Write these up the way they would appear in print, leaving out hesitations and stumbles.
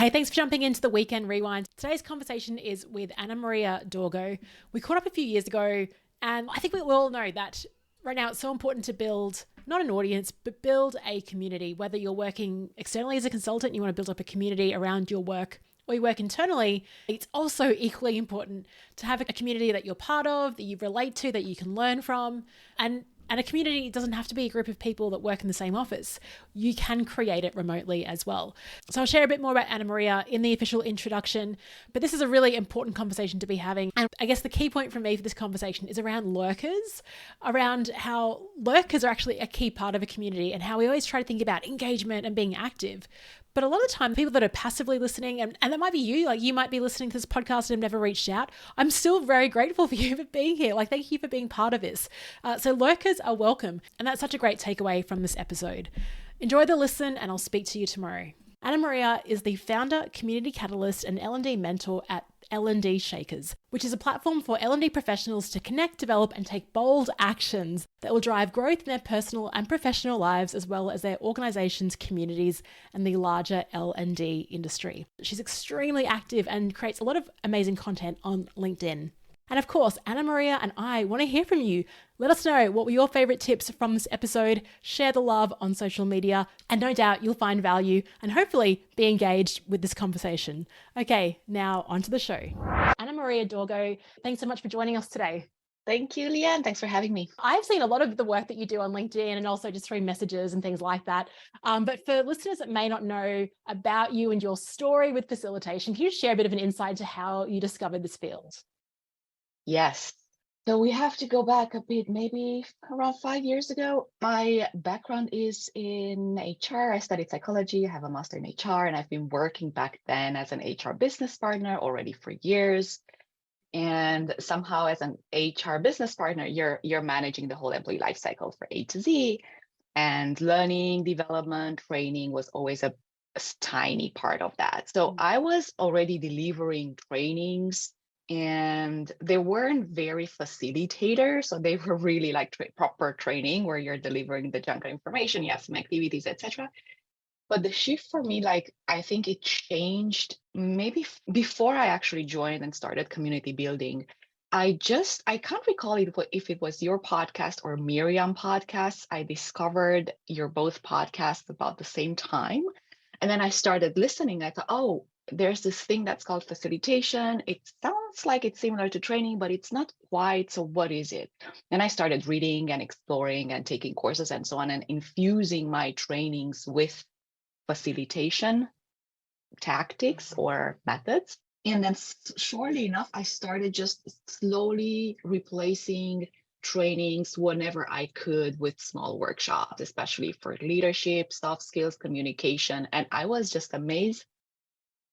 Hey, thanks for jumping into the Weekend Rewind. Today's conversation is with Anamaria Dorgo. We caught up a few years ago, and I think we all know that right now it's so important to build not an audience, but build a community. Whether you're working externally as a consultant, you want to build up a community around your work, or you work internally, it's also equally important to have a community that you're part of, that you relate to, that you can learn from. And a community doesn't have to be a group of people that work in the same office. You can create it remotely as well. So I'll share a bit more about Anamaria in the official introduction, but this is a really important conversation to be having. And I guess the key point for me for this conversation is around lurkers, around how lurkers are actually a key part of a community and how we always try to think about engagement and being active. But a lot of time, people that are passively listening, and that might be you, like you might be listening to this podcast and have never reached out. I'm still very grateful for you for being here. Like, thank you for being part of this. So lurkers are welcome. And that's such a great takeaway from this episode. Enjoy the listen, and I'll speak to you tomorrow. Anamaria is the founder, community catalyst, and L&D mentor at L&D Shakers, which is a platform for L&D professionals to connect, develop, and take bold actions that will drive growth in their personal and professional lives, as well as their organizations, communities, and the larger L&D industry. She's extremely active and creates a lot of amazing content on LinkedIn. And of course, Anamaria and I want to hear from you. Let us know what were your favorite tips from this episode. Share the love on social media, and no doubt you'll find value and hopefully be engaged with this conversation. Okay, now onto the show. Anamaria Dorgo, thanks so much for joining us today. Thank you, Leanne. Thanks for having me. I've seen a lot of the work that you do on LinkedIn and also just through messages and things like that. But for listeners that may not know about you and your story with facilitation, can you share a bit of an insight to how you discovered this field? Yes. So we have to go back a bit, maybe around 5 years ago. My background is in HR. I studied psychology, I have a master in HR, and I've been working back then as an HR business partner already for years. And somehow as an HR business partner, you're managing the whole employee life cycle for A to Z. And learning, development, training was always a tiny part of that. So I was already delivering trainings, and they weren't very facilitator. So they were really like proper training where you're delivering the junk information, you have some activities, etc. But the shift for me, like, I think it changed maybe before I actually joined and started community building. I can't recall if it was your podcast or Miriam podcast. I discovered your both podcasts about the same time. And then I started listening. I thought, oh, there's this thing that's called facilitation. It sounds like it's similar to training, but it's not quite. So what is it? And I started reading and exploring and taking courses and so on, and infusing my trainings with facilitation tactics or methods. And then surely enough, I started just slowly replacing trainings whenever I could with small workshops, especially for leadership, soft skills, communication. And I was just amazed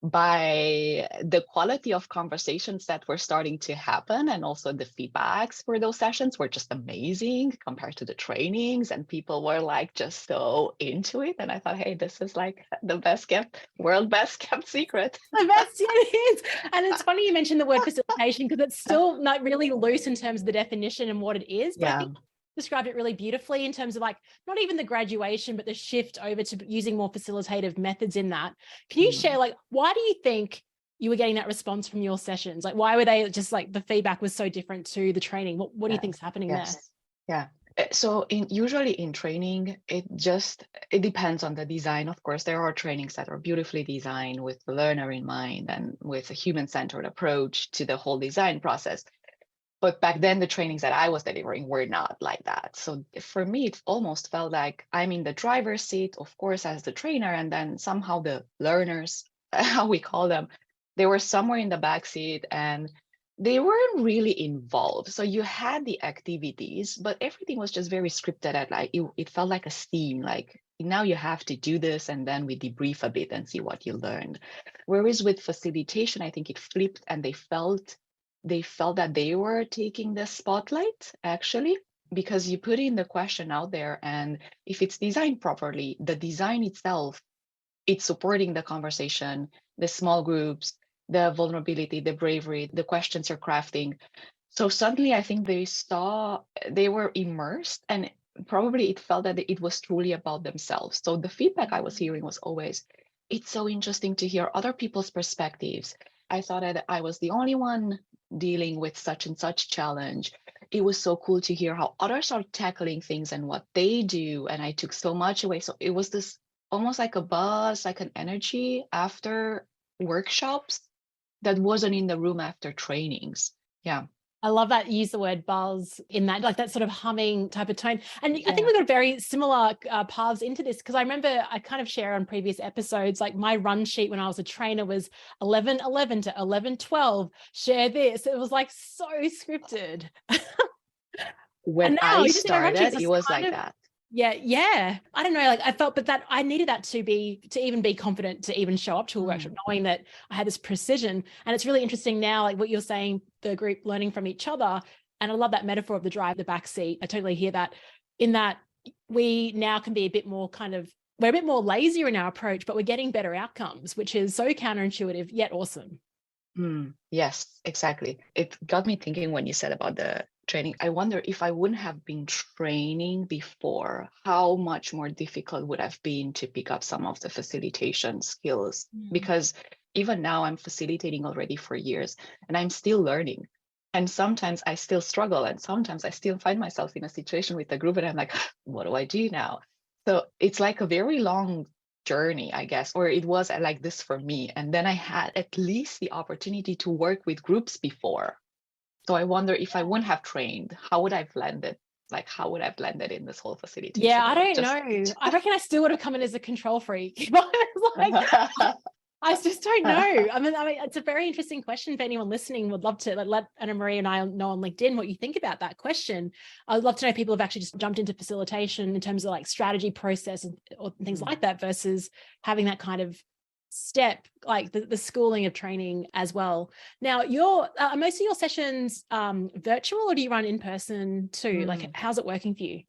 by the quality of conversations that were starting to happen, and also the feedbacks for those sessions were just amazing compared to the trainings, and people were like just so into it. And I thought, hey, this is like the world best kept secret. The best it is. And it's funny you mentioned the word facilitation, because it's still not really loose in terms of the definition and what it is. But I think described it really beautifully in terms of like not even the graduation, but the shift over to using more facilitative methods in that. Can you share, like, why do you think you were getting that response from your sessions? Like, why were they just like the feedback was so different to the training? What do you think is happening there? Yeah. So usually in training, it depends on the design. Of course, there are trainings that are beautifully designed with the learner in mind and with a human-centered approach to the whole design process. But back then, the trainings that I was delivering were not like that. So for me, it almost felt like I'm in the driver's seat, of course, as the trainer, and then somehow the learners, how we call them, they were somewhere in the back seat and they weren't really involved. So you had the activities, but everything was just very scripted at like, it felt like a steam, like now you have to do this, and then we debrief a bit and see what you learned. Whereas with facilitation, I think it flipped, and they felt that they were taking the spotlight, actually, because you put in the question out there, and if it's designed properly, the design itself, it's supporting the conversation, the small groups, the vulnerability, the bravery, the questions you're crafting. So suddenly I think they were immersed, and probably it felt that it was truly about themselves. So the feedback I was hearing was always, it's so interesting to hear other people's perspectives. I thought that I was the only one dealing with such and such challenge. It was so cool to hear how others are tackling things and what they do. And I took so much away. So it was this almost like a buzz, like an energy after workshops that wasn't in the room after trainings. Yeah. I love that you use the word buzz in that, like that sort of humming type of tone. And I think Yeah. we've got very similar paths into this, because I remember I kind of share on previous episodes, like my run sheet when I was a trainer was 11:11 to 11:12, share this. It was like so scripted. When And now I you just see my run sheets, started, it it's was kind like of, that. yeah, yeah. I don't know. Like I felt, but that I needed that to even be confident to even show up to a workshop, Mm. knowing that I had this precision. And it's really interesting now, like what you're saying, the group learning from each other. And I love that metaphor of the drive, the back seat. I totally hear that. In that we now can be a bit more we're a bit more lazier in our approach, but we're getting better outcomes, which is so counterintuitive yet awesome. Yes, exactly. It got me thinking when you said about the training. I wonder if I wouldn't have been training before, how much more difficult would have been to pick up some of the facilitation skills. Mm. Because even now I'm facilitating already for years and I'm still learning. And sometimes I still struggle, and sometimes I still find myself in a situation with a group and I'm like, what do I do now? So it's like a very long journey, I guess, or it was like this for me. And then I had at least the opportunity to work with groups before. So I wonder if I wouldn't have trained, how would I have landed? Like, how would I have landed in this whole Yeah, facilitation I world? don't Just know. I reckon I still would have come in as a control freak. I was like, I just don't know. I mean, it's a very interesting question. If anyone listening would love to let Anamaria and I know on LinkedIn what you think about that question. I'd love to know people who've actually just jumped into facilitation in terms of like strategy process or things like that versus having that kind of step, like the schooling of training as well. Now, are most of your sessions virtual, or do you run in person too? Like, Mm. how's it working for you?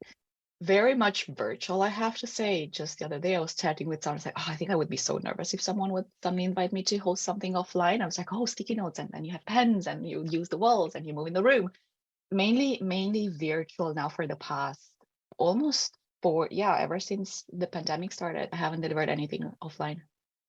Very much virtual, I have to say. Just the other day, I was chatting with someone. I was like, oh, I think I would be so nervous if someone would suddenly invite me to host something offline. I was like, oh, sticky notes, and then you have pens, and you use the walls, and you move in the room. Mainly virtual now for the past almost ever since the pandemic started. I haven't delivered anything offline.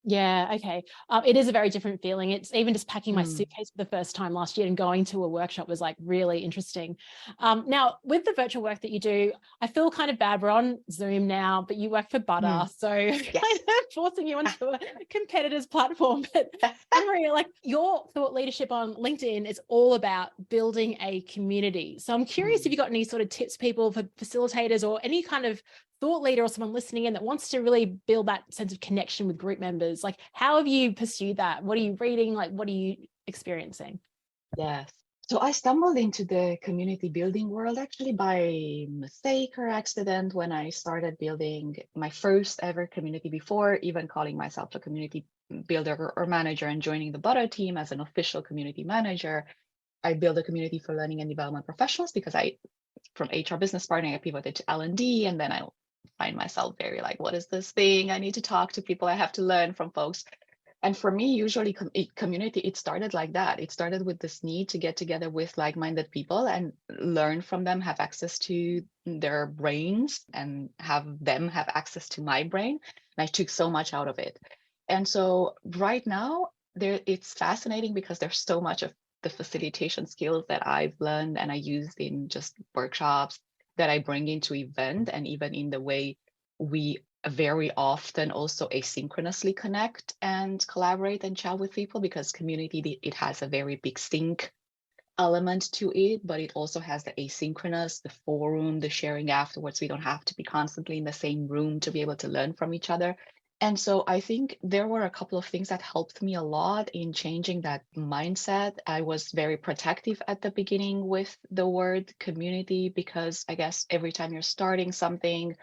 Yeah, okay. It is a very different feeling. It's even just packing my Mm, suitcase for the first time last year and going to a workshop was like really interesting. Now, with the virtual work that you do, I feel kind of bad. We're on Zoom now, but you work for Butter, mm, so yes. kind of forcing you onto a competitor's platform. But Anna-Maria, like your thought leadership on LinkedIn is all about building a community. So I'm curious if Mm, you got any sort of tips, people, for facilitators or any kind of thought leader or someone listening in that wants to really build that sense of connection with group members. Like, how have you pursued that? What are you reading? Like, what are you experiencing? yes. So I stumbled into the community building world actually by mistake or accident when I started building my first ever community before even calling myself a community builder or manager and joining the Butter team as an official community manager. I built a community for learning and development professionals because from HR business partnering, I pivoted to L&D, and then I find myself very like, what is this thing? I need to talk to people. I have to learn from folks. And for me, usually community, it started like that. It started with this need to get together with like-minded people and learn from them, have access to their brains and have them have access to my brain. And I took so much out of it. And so right now, it's fascinating because there's so much of the facilitation skills that I've learned and I used in just workshops that I bring into event, and even in the way we very often also asynchronously connect and collaborate and chat with people, because community, it has a very big sync element to it, but it also has the asynchronous, the forum, the sharing afterwards. We don't have to be constantly in the same room to be able to learn from each other. And so I think there were a couple of things that helped me a lot in changing that mindset. I was very protective at the beginning with the word community because I guess every time you're starting something,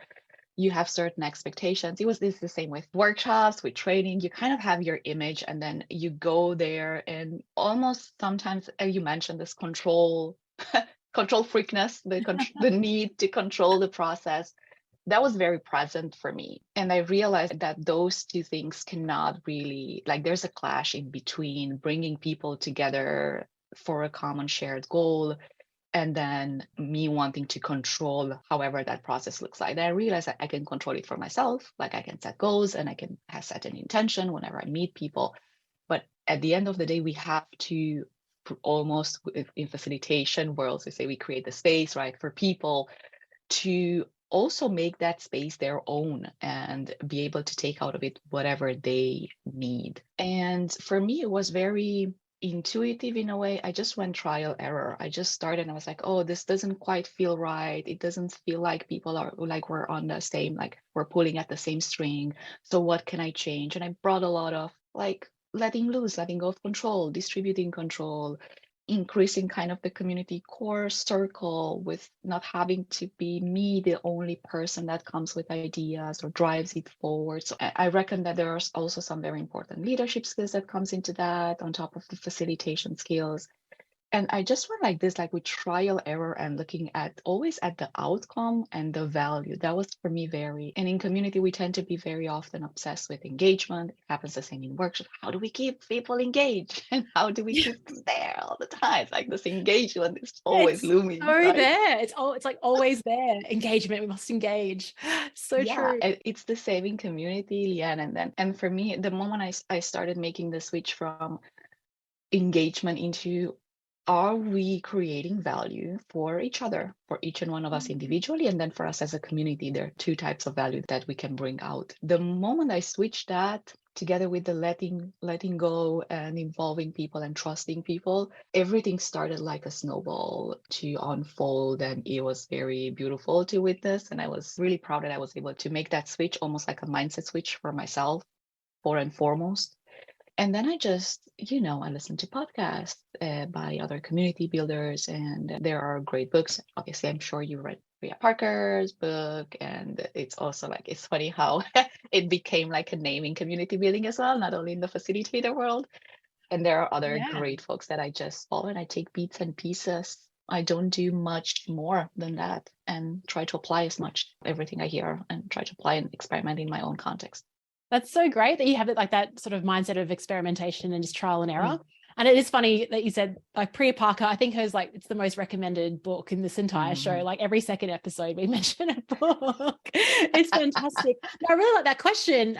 you have certain expectations. This the same with workshops, with training. You kind of have your image and then you go there and almost sometimes you mentioned this control freakness, the need to control the process. That was very present for me. And I realized that those two things cannot really, like, there's a clash in between bringing people together for a common shared goal and then me wanting to control however that process looks like. Then I realized that I can control it for myself. Like I can set goals and I can set an intention whenever I meet people. But at the end of the day, we have to almost in facilitation worlds, we say we create the space, right, for people to also make that space their own and be able to take out of it whatever they need. And for me, it was very intuitive in a way. I just went trial error. I just started and I was like, oh, this doesn't quite feel right. It doesn't feel like people are like we're on the same, like we're pulling at the same string. So what can I change? And I brought a lot of like letting loose, letting go of control, distributing control, increasing kind of the community core circle with not having to be me the only person that comes with ideas or drives it forward. So I reckon that there are also some very important leadership skills that comes into that on top of the facilitation skills. And I just went like this, like with trial error and looking at always at the outcome and the value. That was for me very, and in community, we tend to be very often obsessed with engagement. It happens the same in workshops. How do we keep people engaged? And how do we keep them there all the time? It's like this engagement is always It's looming, so right? there. It's like always there. Engagement. We must engage. So Yeah, true. it's the same in community, Leanne. And for me, the moment I started making the switch from engagement into are we creating value for each other, for each and one of us individually, and then for us as a community? There are two types of value that we can bring out. The moment I switched that together with the letting go and involving people and trusting people, everything started like a snowball to unfold, and it was very beautiful to witness. And I was really proud that I was able to make that switch, almost like a mindset switch for myself, for and foremost. And then I just, I listen to podcasts by other community builders, and there are great books. Obviously, I'm sure you read Ria Parker's book, and it's also like, it's funny how it became like a name in community building as well, not only in the facilitator world. And there are other Yeah. great folks that I just follow, and I take bits and pieces. I don't do much more than that, and try to apply as much everything I hear and try to apply and experiment in my own context. That's so great that you have it like that sort of mindset of experimentation and just trial and error. Mm. And it is funny that you said like Priya Parker, I think hers like it's the most recommended book in this entire show. Mhm. Like every second episode we mention a book. It's fantastic. I really like that question.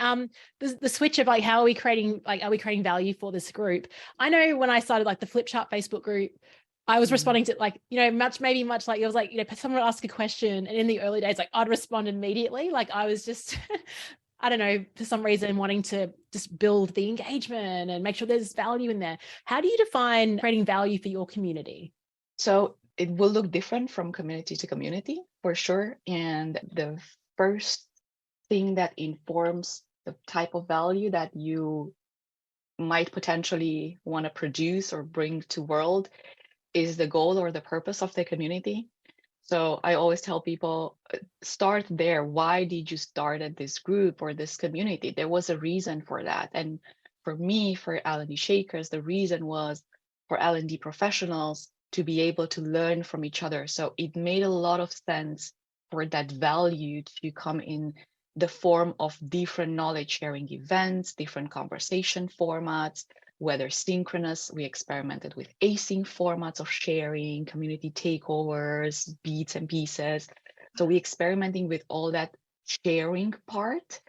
The switch of like how are we creating value for this group? I know when I started like the Flip Chart Facebook group, I was responding to like, much like it was like, someone would ask a question and in the early days, like I'd respond immediately. Like I was just I don't know, for some reason wanting to just build the engagement and make sure there's value in there. How do you define creating value for your community? So it will look different from community to community for sure. And the first thing that informs the type of value that you might potentially want to produce or bring to world is the goal or the purpose of the community. So I always tell people, start there. Why did you start at this group or this community? There was a reason for that. And for me, for L&D Shakers, the reason was for L&D professionals to be able to learn from each other. So it made a lot of sense for that value to come in the form of different knowledge sharing events, different conversation formats, whether synchronous, we experimented with async formats of sharing, community takeovers, beats and pieces. So we experimenting with all that sharing part,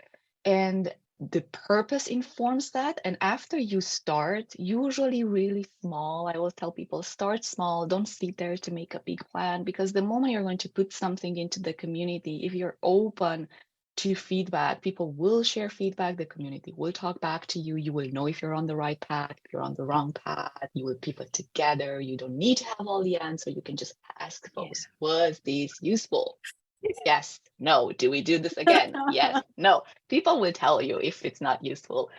and the purpose informs that. And after you start, usually really small, I will tell people start small, don't sit there to make a big plan, because the moment you're going to put something into the community, if you're open to feedback, people will share feedback, the community will talk back to you, you will know if you're on the right path, if you're on the wrong path, you will pivot together, you don't need to have all the answers, you can just ask folks, was this useful? Yes, no. Do we do this again? Yes, no. People will tell you if it's not useful.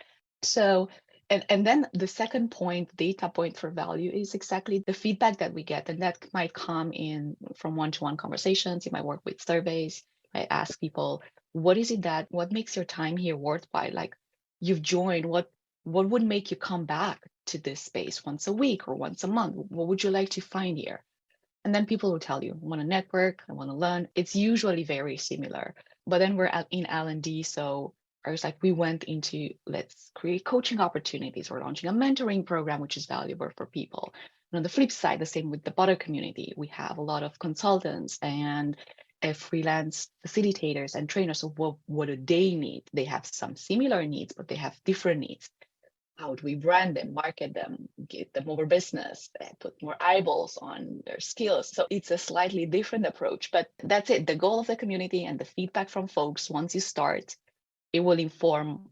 So, and then the second point, data point for value, is exactly the feedback that we get. And that might come in from one-to-one conversations. You might work with surveys. I ask people, what makes your time here worthwhile? Like you've joined, what would make you come back to this space once a week or once a month? What would you like to find here? And then people will tell you, I want to network, I want to learn. It's usually very similar. But then we're in L&D, so I was like, we went into let's create coaching opportunities. We're launching a mentoring program, which is valuable for people. on the flip side, the same with the butter community. We have a lot of consultants and freelance facilitators and trainers. So what do they need? They have some similar needs, but they have different needs. How do we brand them, market them, get them more business, put more eyeballs on their skills? So it's a slightly different approach, but that's it. The goal of the community and the feedback from folks, once you start, it will inform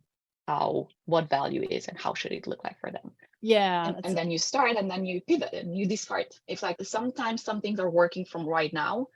what value is and how should it look like for them. Yeah. And then you start and then you pivot and you discard. It's like sometimes some things are working from right now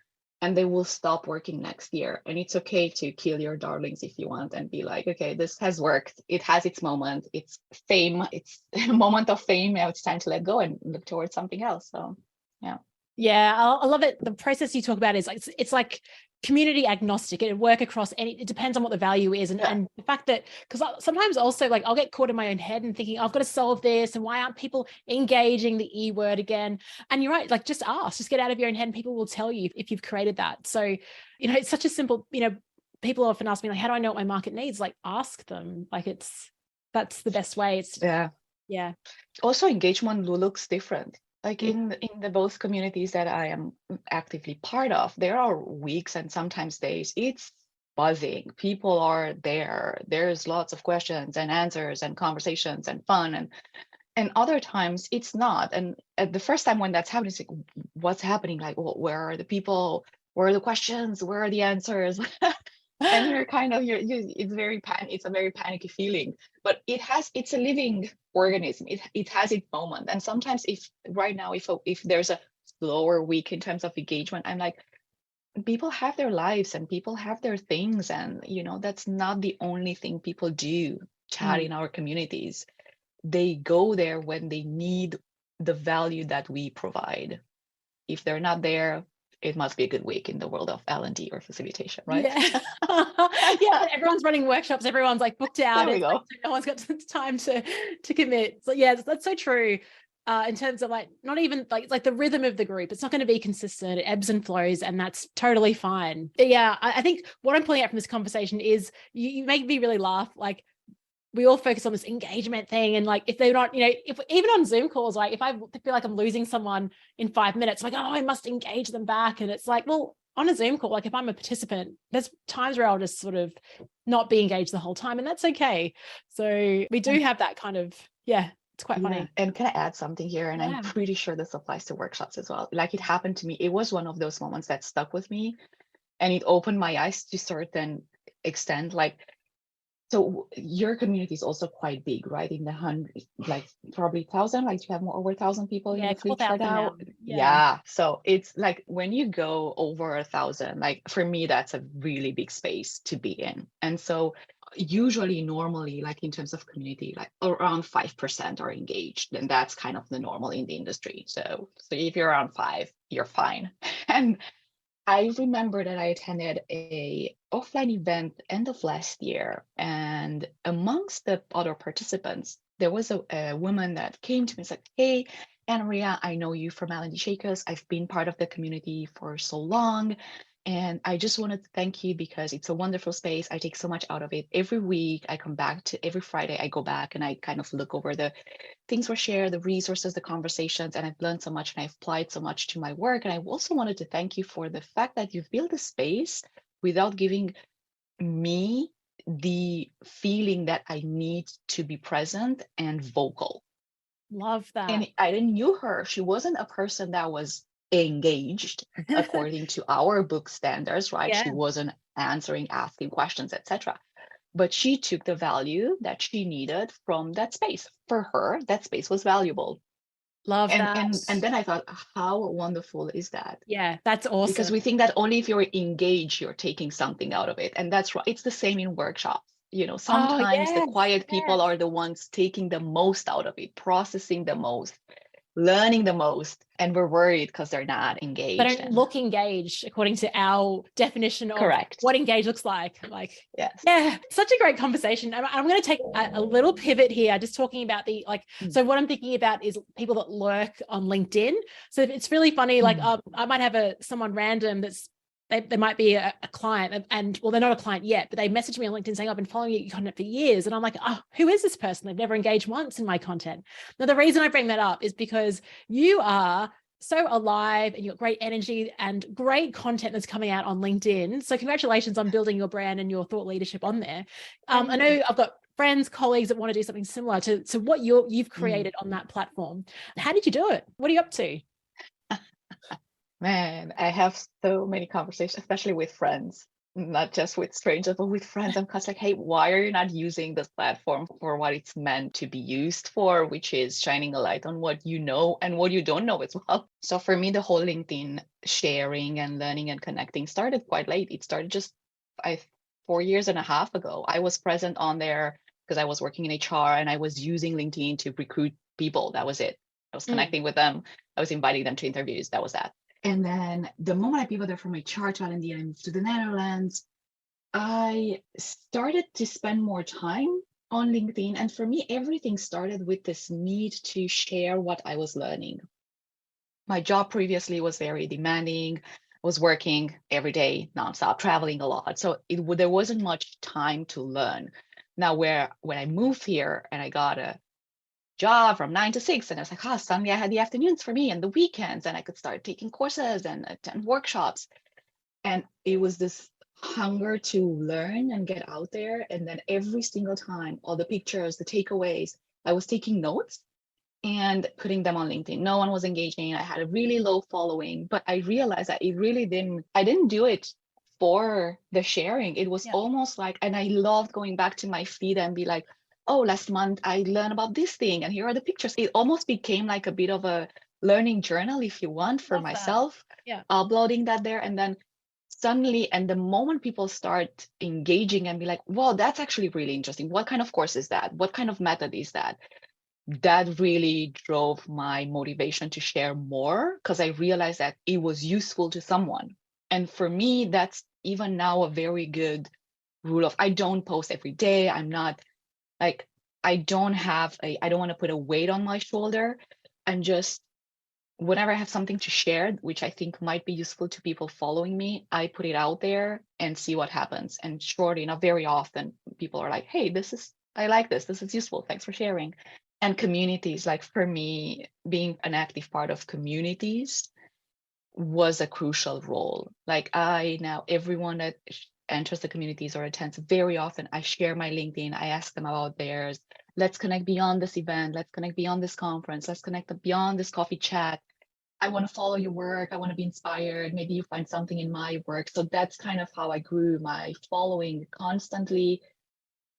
and they will stop working next year. And it's okay to kill your darlings if you want and be like, okay, this has worked. It has its moment. It's fame. It's a moment of fame. Now it's time to let go and look towards something else. So, yeah. Yeah, I love it. The process you talk about is like, it's like community agnostic. It work across any, it depends on what the value is. And the fact that, because sometimes also like I'll get caught in my own head and thinking, I've got to solve this. And why aren't people engaging the E word again? And you're right, like just ask, just get out of your own head and people will tell you if you've created that. So, it's such a simple, people often ask me like, how do I know what my market needs? Like ask them, like that's the best way. Yeah. Also engagement looks different. Like in the both communities that I am actively part of, there are weeks and sometimes days it's buzzing. People are there. There's lots of questions and answers and conversations and fun. And other times it's not. And at the first time when that's happening, it's like, what's happening? Like, well, where are the people? Where are the questions? Where are the answers? And you're kind of it's a very panicky feeling, but it's a living organism. It has its moment. And sometimes if there's a slower week in terms of engagement, I'm like, people have their lives and people have their things, and that's not the only thing people do. Chat in our communities, they go there when they need the value that we provide. If they're not there, it must be a good week in the world of L&D or facilitation, right? Yeah. Yeah. Everyone's running workshops. Everyone's like booked out. There we go. Like, no one's got time to commit. So yeah, that's so true. In terms of like, not even like, it's like the rhythm of the group. It's not going to be consistent. It ebbs and flows, and that's totally fine. But yeah, I think what I'm pulling out from this conversation is you make me really laugh. Like, we all focus on this engagement thing. And like, if they're not, if even on Zoom calls, like if I feel like I'm losing someone in 5 minutes, I'm like, oh, I must engage them back. And it's like, well, on a Zoom call, like if I'm a participant, there's times where I'll just sort of not be engaged the whole time. And that's okay. So we do have that kind of, it's quite funny. Yeah. And can I add something here? And I'm pretty sure this applies to workshops as well. Like it happened to me. It was one of those moments that stuck with me and it opened my eyes to certain extent. Like, so your community is also quite big, right? In the hundreds, like probably 1,000, like you have over 1,000 people in the fleet right now. Yeah. So it's like when you go over 1,000, like for me, that's a really big space to be in. And so normally, like in terms of community, like around 5% are engaged. And that's kind of the normal in the industry. So if you're around 5, you're fine. And I remember that I attended a offline event end of last year, and amongst the other participants, there was a woman that came to me and said, "Hey, Anamaria, I know you from L&D Shakers. I've been part of the community for so long, and I just wanted to thank you because it's a wonderful space. I take so much out of it. Every week, I come back to every Friday, I go back and I kind of look over the things were shared, the resources, the conversations, and I've learned so much and I've applied so much to my work. And I also wanted to thank you for the fact that you've built a space without giving me the feeling that I need to be present and vocal." Love that. And I didn't knew her. She wasn't a person that was engaged according to our book standards, right? She wasn't answering, asking questions, etc. But she took the value that she needed from that space. For her, that space was valuable. Love that. And then I thought, how wonderful is that? Yeah, that's awesome. Because we think that only if you're engaged, you're taking something out of it. And that's right. It's the same in workshops. Sometimes the quiet people are the ones taking the most out of it, processing the most, learning the most, and we're worried because they're not engaged. They don't look engaged according to our definition of what engaged looks like. Yeah, such a great conversation. I'm going to take a little pivot here, just talking about so what I'm thinking about is people that lurk on LinkedIn. So it's really funny. Like I might have someone random that's they might be a client and well, they're not a client yet, but they message me on LinkedIn saying, I've been following your content for years. And I'm like, oh, who is this person? They've never engaged once in my content. Now, the reason I bring that up is because you are so alive and you've got great energy and great content that's coming out on LinkedIn. So congratulations on building your brand and your thought leadership on there. I know I've got friends, colleagues that want to do something similar to what you've created on that platform. How did you do it? What are you up to? Man, I have so many conversations, especially with friends, not just with strangers, but with friends. I'm constantly like, hey, why are you not using this platform for what it's meant to be used for, which is shining a light on what you know and what you don't know as well. So for me, the whole LinkedIn sharing and learning and connecting started quite late. It started just 4.5 years ago. I was present on there because I was working in HR and I was using LinkedIn to recruit people. That was it. I was connecting with them. I was inviting them to interviews. That was that. And then the moment I pivoted from HR to L&D and I moved to the Netherlands, I started to spend more time on LinkedIn. And for me, everything started with this need to share what I was learning. My job previously was very demanding. I was working every day, nonstop, traveling a lot. So there wasn't much time to learn. Now, when I moved here and I got a job from 9 to 6, and I was like, suddenly I had the afternoons for me and the weekends, and I could start taking courses and attend workshops. And it was this hunger to learn and get out there. And then every single time, all the pictures, the takeaways, I was taking notes and putting them on LinkedIn. No one was engaging. I had a really low following, but I realized that I didn't do it for the sharing. It was almost like, and I loved going back to my feed and be like, oh, last month I learned about this thing and here are the pictures. It almost became like a bit of a learning journal, if you want, for myself, uploading that there. And then suddenly, and the moment people start engaging and be like, well, that's actually really interesting. What kind of course is that? What kind of method is that? That really drove my motivation to share more because I realized that it was useful to someone. And for me, that's even now a very good rule of I don't post every day. I'm not like, I don't want to put a weight on my shoulder, and just whenever I have something to share, which I think might be useful to people following me, I put it out there and see what happens. And shortly enough, very often people are like, hey, I like this. This is useful. Thanks for sharing. And communities, like for me, being an active part of communities was a crucial role. Like everyone that enters the communities or attends, very often I share my LinkedIn, I ask them about theirs. Let's connect beyond this event. Let's connect beyond this conference. Let's connect beyond this coffee chat. I want to follow your work. I want to be inspired. Maybe you find something in my work. So that's kind of how I grew my following constantly.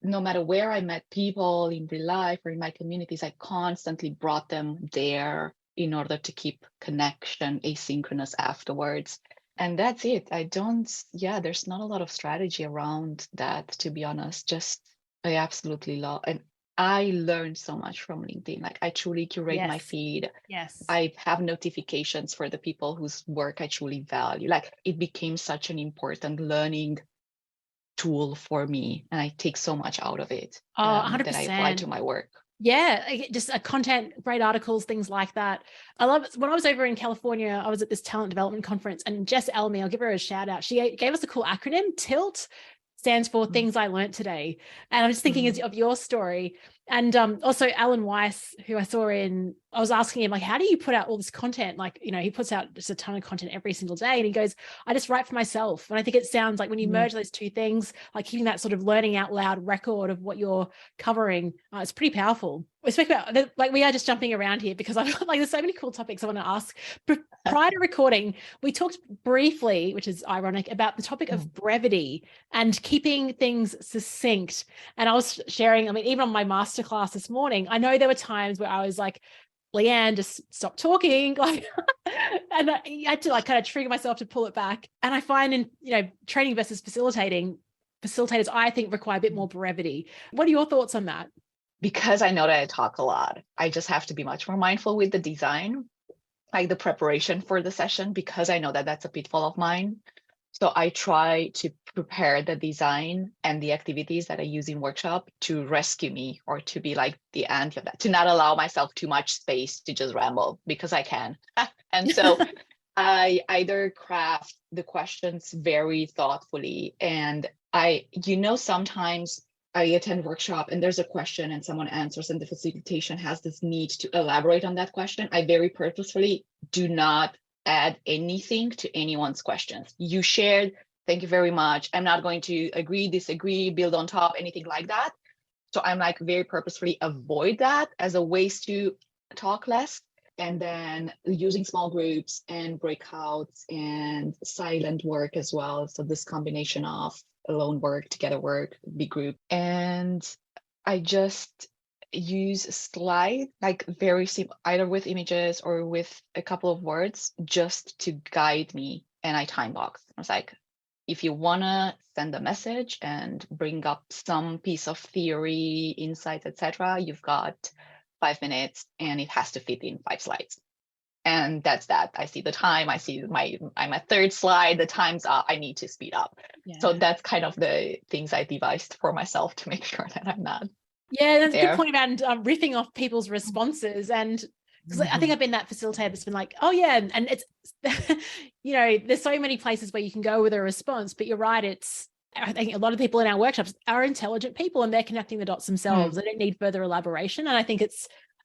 No matter where I met people in real life or in my communities, I constantly brought them there in order to keep connection asynchronous afterwards. And that's it. There's not a lot of strategy around that, to be honest. Just, I absolutely love, and I learned so much from LinkedIn. Like I truly curate my feed. Yes. I have notifications for the people whose work I truly value. Like it became such an important learning tool for me, and I take so much out of it that I apply to my work. Yeah, just content, great articles, things like that. I love it. When I was over in California, I was at this talent development conference, and Jess Elmy, I'll give her a shout out. She gave us a cool acronym. TILT stands for Things I Learned Today. And I'm just thinking of your story. And also Alan Weiss, who I was asking him, like, how do you put out all this content? Like, he puts out just a ton of content every single day. And he goes, I just write for myself. And I think it sounds like when you merge those two things, like keeping that sort of learning out loud record of what you're covering, it's pretty powerful. We speak about, like, we are just jumping around here because I've like, there's so many cool topics I want to ask. But prior to recording, we talked briefly, which is ironic, about the topic of brevity and keeping things succinct. And I was sharing, even on my masterclass this morning, I know there were times where I was like, Leanne, just stop talking. Like, and I had to like kind of trigger myself to pull it back. And I find in, training versus facilitators, I think require a bit more brevity. What are your thoughts on that? Because I know that I talk a lot, I just have to be much more mindful with the design, like the preparation for the session, because I know that that's a pitfall of mine. So I try to prepare the design and the activities that I use in workshop to rescue me, or to be like the anti of that, to not allow myself too much space to just ramble, because I can. And so I either craft the questions very thoughtfully, and sometimes I attend workshop and there's a question and someone answers and the facilitation has this need to elaborate on that question. I very purposefully do not add anything to anyone's questions. You shared, thank you very much. I'm not going to agree, disagree, build on top, anything like that. So I'm like very purposefully avoid that as a ways to talk less. And then using small groups and breakouts and silent work as well. So this combination of alone work, together work, big group. And I just use slide, like very simple, either with images or with a couple of words, just to guide me. And I time box. I was like, if you want to send a message and bring up some piece of theory, insights, etc., you've got 5 minutes and it has to fit in 5 slides. And that's that. I see the time. I see I'm at 3rd slide. The time's up. I need to speed up. Yeah. So that's kind of the things I devised for myself to make sure that I'm not. Yeah, that's a good point about riffing off people's responses. And because I think I've been that facilitator that's been like, oh yeah, and it's, there's so many places where you can go with a response, but you're right. I think a lot of people in our workshops are intelligent people and they're connecting the dots themselves. They don't need further elaboration. And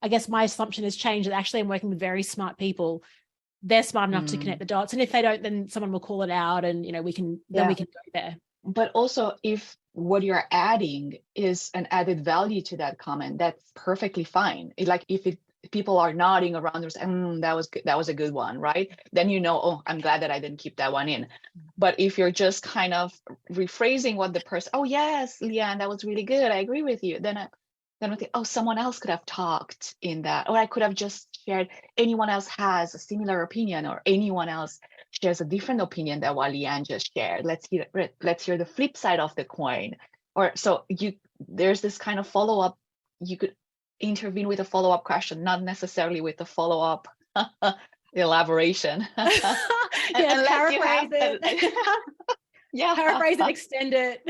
I guess my assumption has changed that actually I'm working with very smart people. They're smart enough to connect the dots. And if they don't, then someone will call it out and, we can go there. But also if what you're adding is an added value to that comment, that's perfectly fine. If people are nodding around, they're saying, that was a good one, right? Then oh, I'm glad that I didn't keep that one in. But if you're just kind of rephrasing what the person, oh yes, Leanne, that was really good, I agree with you, then I think, oh, someone else could have talked in that, or I could have just shared, anyone else has a similar opinion, or anyone else shares a different opinion than what Leanne just shared. Let's hear the flip side of the coin. Or so there's this kind of follow-up. You could intervene with a follow-up question, not necessarily with a follow-up elaboration. Paraphrase it. Paraphrase it, extend it,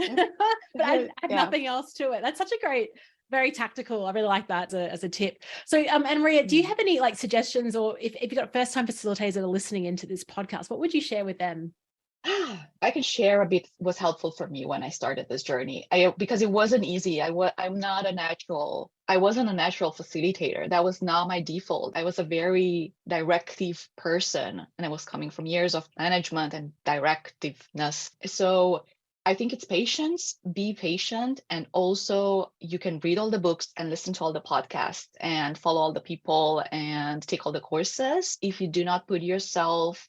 but add nothing else to it. That's such a great, very tactical. I really like that as a tip. So, Anamaria, do you have any suggestions, or if you've got first-time facilitators that are listening into this podcast, what would you share with them? I can share a bit was helpful for me when I started this journey. Because it wasn't easy. I wasn't a natural facilitator. That was not my default. I was a very directive person, and I was coming from years of management and directiveness. So I think it's patience, be patient. And also you can read all the books and listen to all the podcasts and follow all the people and take all the courses. If you do not put yourself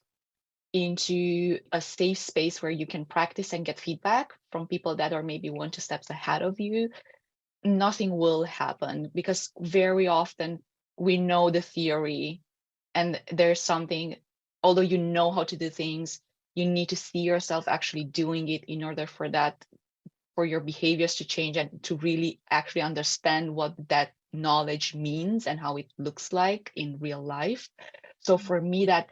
into a safe space where you can practice and get feedback from people that are maybe 1 2 steps ahead of you, nothing will happen, because very often we know the theory and there's something, although you know how to do things, you need to see yourself actually doing it in order for your behaviors to change and to really actually understand what that knowledge means and how it looks like in real life. So for me, that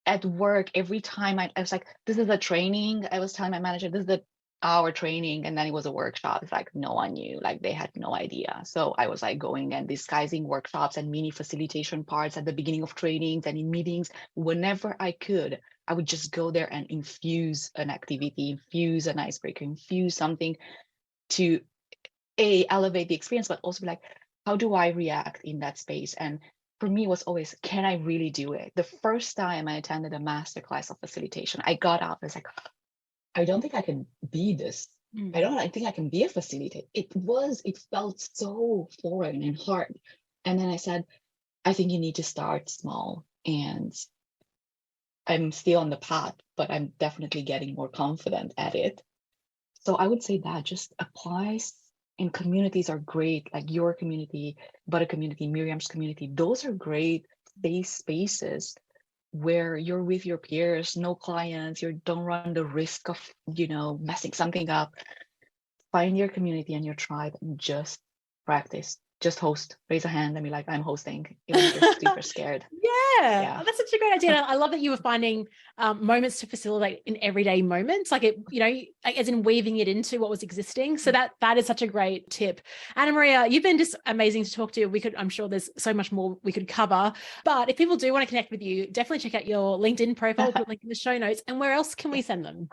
at work, every time I was like, this is a training. I was telling my manager, this is our training. And then it was a workshop. It's like, no one knew, they had no idea. So I was going and disguising workshops and mini facilitation parts at the beginning of trainings and in meetings. Whenever I could, I would just go there and infuse an activity, infuse an icebreaker, infuse something to elevate the experience, but also be how do I react in that space? And for me, it was always, can I really do it? The first time I attended a masterclass of facilitation, I got up, I was like, I don't think I can be this. I think I can be a facilitator. It felt so foreign and hard. And then I said, I think you need to start small. And I'm still on the path, but I'm definitely getting more confident at it. So I would say that just applies. And communities are great, like your community, Butter community, Miriam's community. Those are great safe spaces where you're with your peers, no clients, you don't run the risk of, messing something up. Find your community and your tribe and just practice. just host, raise a hand and be like, I'm hosting, even if you're super scared. Yeah. Oh, that's such a great idea. I love that you were finding moments to facilitate in everyday moments, like it, like as in weaving it into what was existing. So that is such a great tip. Anamaria, you've been just amazing to talk to. I'm sure there's so much more we could cover, but if people do want to connect with you, definitely check out your LinkedIn profile. We'll put a link in the show notes. And where else can we send them?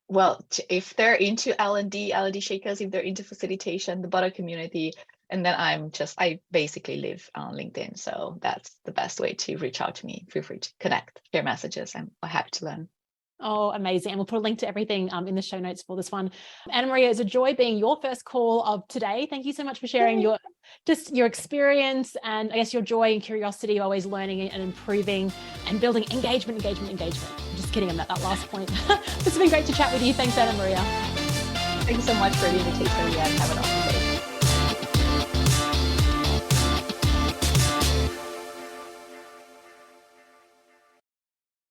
Well, if they're into L&D shakers, if they're into facilitation, the Butter community, and then I basically live on LinkedIn. So that's the best way to reach out to me. Feel free to connect, share messages. I'm happy to learn. Oh, amazing. And we'll put a link to everything in the show notes for this one. Anamaria, it's a joy being your first call of today. Thank you so much for sharing your experience and I guess your joy and curiosity, always learning and improving and building engagement. I'm just kidding about that last point. It's been great to chat with you. Thanks, Anamaria. Thank you so much for the invitation. Yeah, have an awesome day.